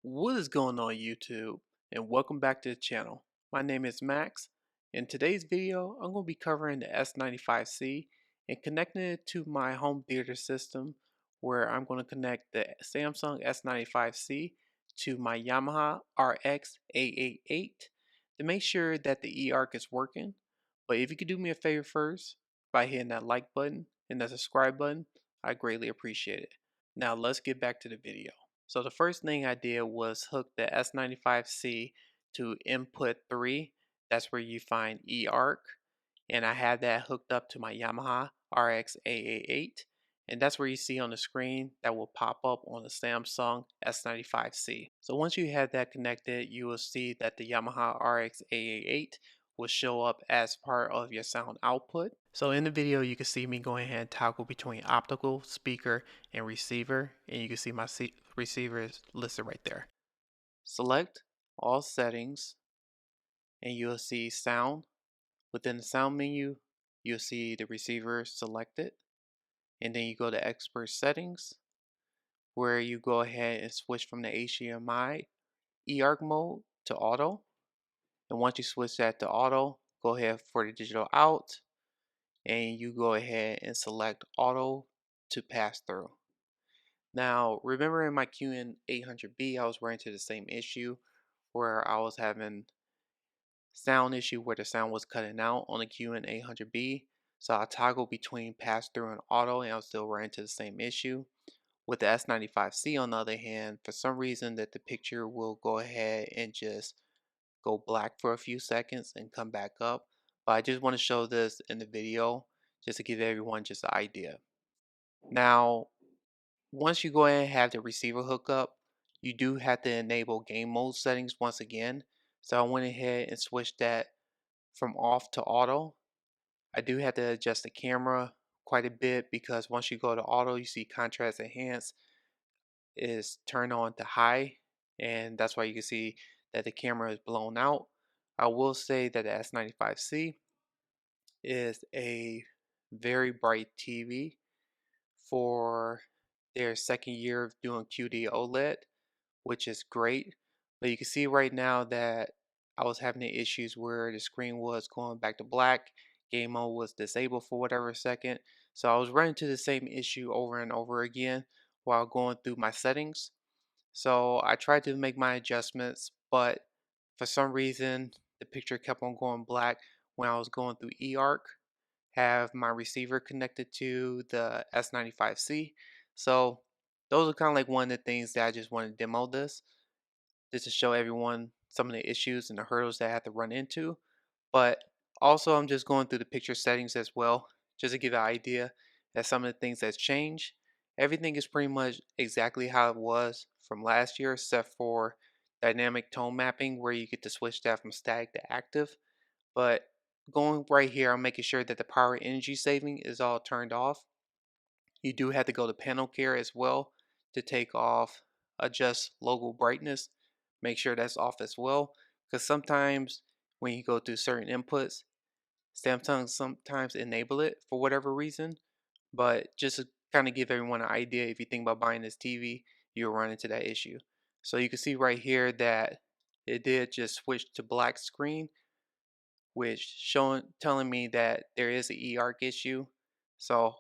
What is going on YouTube, and welcome back to the channel. My name is Max. In today's video I'm going to be covering the S95C and connecting it to my home theater system, where I'm going to connect the Samsung S95C to my Yamaha RX 888 to make sure that the eARC is working. But if you could do me a favor first by hitting that like button and that subscribe button, I greatly appreciate it. Now let's get back to the video. So the first thing I did was hook the S95C to input 3. That's where you find eARC. And I had that hooked up to my Yamaha RX 888. And that's where you see on the screen that will pop up on the Samsung S95C. So once you have that connected, you will see that the Yamaha RX 888 will show up as part of your sound output. So in the video you can see me going ahead and toggle between optical, speaker, and receiver, and you can see my receiver is listed right there. Select all settings and you'll see sound. Within the sound menu you'll see the receiver selected, and then you go to expert settings where you go ahead and switch from the HDMI eARC mode to auto. And once you switch that to auto, go ahead for the digital out and you go ahead and select auto to pass through. Now remember in my QN800B I was running into the same issue where I was having sound issue where the sound was cutting out on the QN800B. So I toggled between pass through and auto and I was still running into the same issue. With the S95C on the other hand, for some reason that the picture will go ahead and just go black for a few seconds and come back up. But I just want to show this in the video just to give everyone just an idea. Now, once you go ahead and have the receiver hookup, you do have to enable game mode settings once again. So I went ahead and switched that from off to auto. I do have to adjust the camera quite a bit because once you go to auto, you see contrast enhance is turned on to high, and that's why you can see that the camera is blown out. I will say that the S95C is a very bright TV for their second year of doing qd-oled, which is great. But you can see right now that I was having the issues where the screen was going back to black, game mode was disabled for whatever second. So I was running into the same issue over and over again while going through my settings. So I tried to make my adjustments, but for some reason the picture kept on going black when I was going through eARC, have my receiver connected to the S95C. So those are kind of like one of the things that I just want to demo this, just to show everyone some of the issues and the hurdles that I have to run into. But also I'm just going through the picture settings as well, just to give an idea that some of the things that's changed. Everything is pretty much exactly how it was from last year, except for dynamic tone mapping where you get to switch that from static to active. But going right here, I'm making sure that the power energy saving is all turned off. You do have to go to panel care as well to take off adjust logo brightness. Make sure that's off as well, because sometimes when you go through certain inputs, Samsung sometimes enable it for whatever reason. But just to kind of give everyone an idea, if you think about buying this TV, you'll run into that issue. So you can see right here that it did just switch to black screen, which telling me that there is an eARC issue. So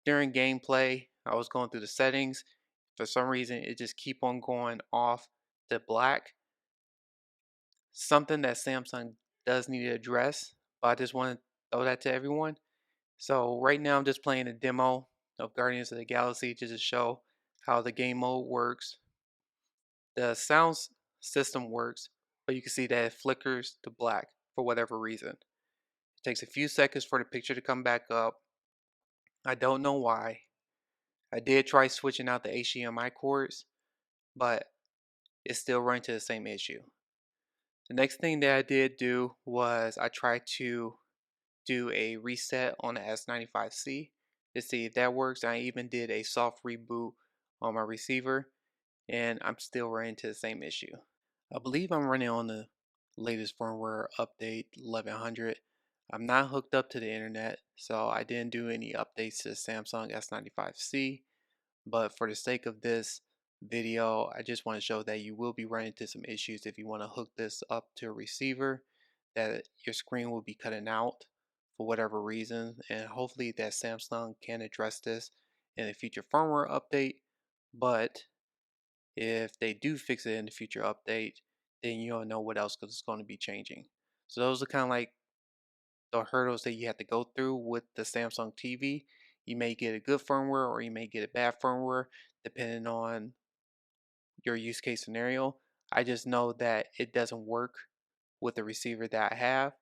during gameplay, I was going through the settings. For some reason, it just keep on going off to black. Something that Samsung does need to address, but I just want to throw that to everyone. So right now I'm just playing a demo of Guardians of the Galaxy just to show how the game mode works. The sound system works, but you can see that it flickers to black for whatever reason. It takes a few seconds for the picture to come back up. I don't know why. I did try switching out the HDMI cords, but it still runs into the same issue. The next thing that I did do was I tried to do a reset on the S95C to see if that works. I even did a soft reboot on my receiver, and I'm still running into the same issue. I believe I'm running on the latest firmware update 1100. I'm not hooked up to the internet, so I didn't do any updates to the Samsung S95C. But for the sake of this, video, I just want to show that you will be running into some issues if you want to hook this up to a receiver, that your screen will be cutting out for whatever reason, and hopefully that Samsung can address this in a future firmware update. But if they do fix it in the future update, then you don't know what else is going to be changing. So those are kind of like the hurdles that you have to go through with the Samsung TV. You may get a good firmware or you may get a bad firmware depending on your use case scenario. I just know that it doesn't work with the receiver that I have,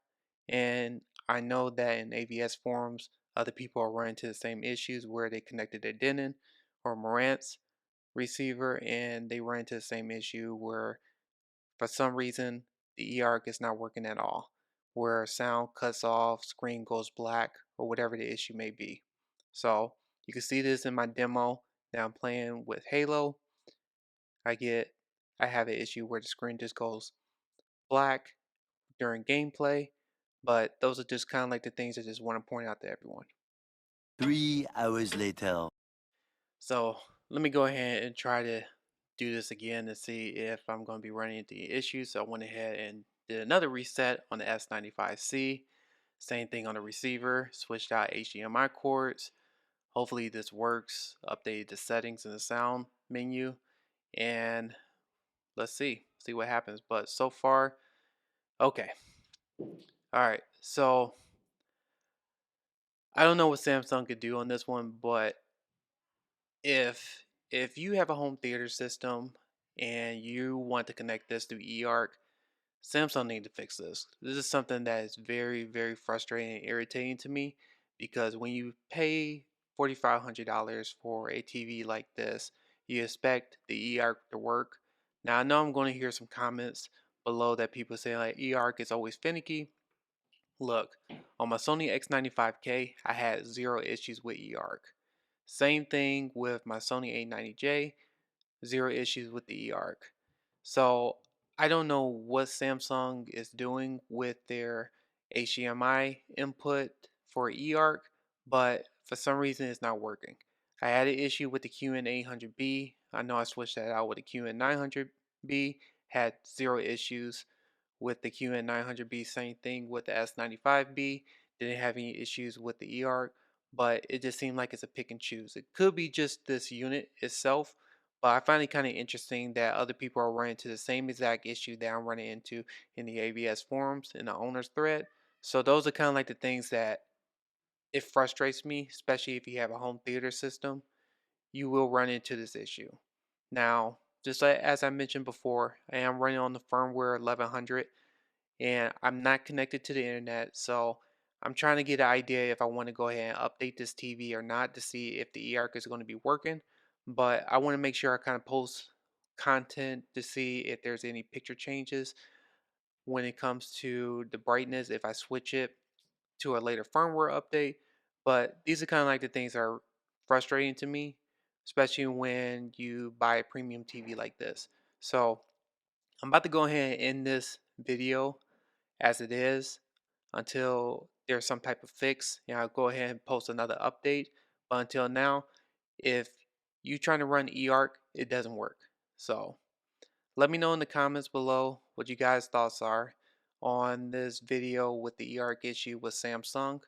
and I know that in AVS forums other people are running into the same issues where they connected their Denon or Marantz receiver and they run into the same issue where for some reason the eARC is not working at all, where sound cuts off, screen goes black, or whatever the issue may be. So you can see this in my demo that I'm playing with Halo. I have an issue where the screen just goes black during gameplay, but those are just kind of like the things I just want to point out to everyone. 3 hours later. So let me go ahead and try to do this again to see if I'm going to be running into the issues. So I went ahead and did another reset on the S95C. Same thing on the receiver, switched out HDMI cords. Hopefully this works. Updated the settings in the sound menu, and let's see what happens. But so far, okay. All right. So I don't know what Samsung could do on this one, but if you have a home theater system and you want to connect this through eARC, Samsung need to fix this. This is something that is very, very frustrating and irritating to me because when you pay $4,500 for a TV like this, you expect the eARC to work. Now I know I'm going to hear some comments below that people say like eARC is always finicky. Look, on my Sony X95K, I had zero issues with eARC. Same thing with my Sony A90J, zero issues with the eARC. So I don't know what Samsung is doing with their HDMI input for eARC, but for some reason it's not working. I had an issue with the QN800B. I know I switched that out with the QN900B, had zero issues with the QN900B. Same thing with the S95B. Didn't have any issues with the eARC, but it just seemed like it's a pick and choose. It could be just this unit itself, but I find it kind of interesting that other people are running into the same exact issue that I'm running into in the AVS forums in the owner's thread. So those are kind of like the things that it frustrates me, especially if you have a home theater system, you will run into this issue. Now, just like, as I mentioned before, I am running on the firmware 1100 and I'm not connected to the internet, so I'm trying to get an idea if I want to go ahead and update this TV or not to see if the eARC is going to be working. But I want to make sure I kind of post content to see if there's any picture changes when it comes to the brightness if I switch it to a later firmware update. But these are kind of like the things that are frustrating to me, especially when you buy a premium TV like this. So I'm about to go ahead and end this video as it is until there's some type of fix. I'll go ahead and post another update. But until now, if you trying to run eARC, it doesn't work. So let me know in the comments below what you guys' thoughts are on this video with the eARC issue with Samsung.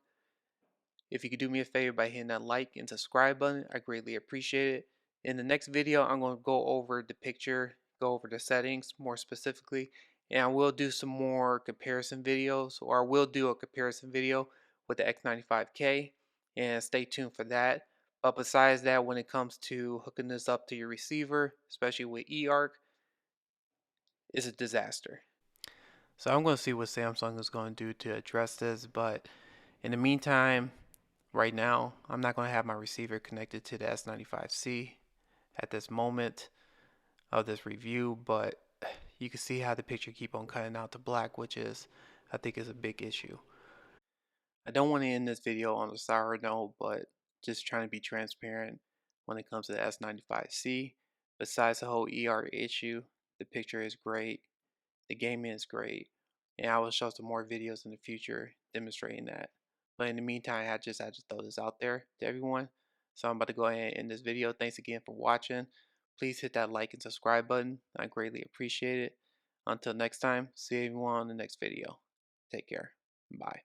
If you could do me a favor by hitting that like and subscribe button, I greatly appreciate it. In the next video, I'm going to go over the picture, go over the settings more specifically, and I will do some more comparison videos, or I will do a comparison video with the X95K, and stay tuned for that. But besides that, when it comes to hooking this up to your receiver, especially with eARC, it's a disaster. So I'm going to see what Samsung is going to do to address this, but in the meantime, right now, I'm not going to have my receiver connected to the S95C at this moment of this review, but you can see how the picture keep on cutting out to black, which is, I think, is a big issue. I don't want to end this video on a sour note, but just trying to be transparent when it comes to the S95C. Besides the whole ER issue, the picture is great, the gaming is great, and I will show some more videos in the future demonstrating that. But in the meantime, I just had to throw this out there to everyone. So I'm about to go ahead and end this video. Thanks again for watching. please hit that like and subscribe button. I greatly appreciate it. Until next time, see everyone on the next video. Take care. Bye.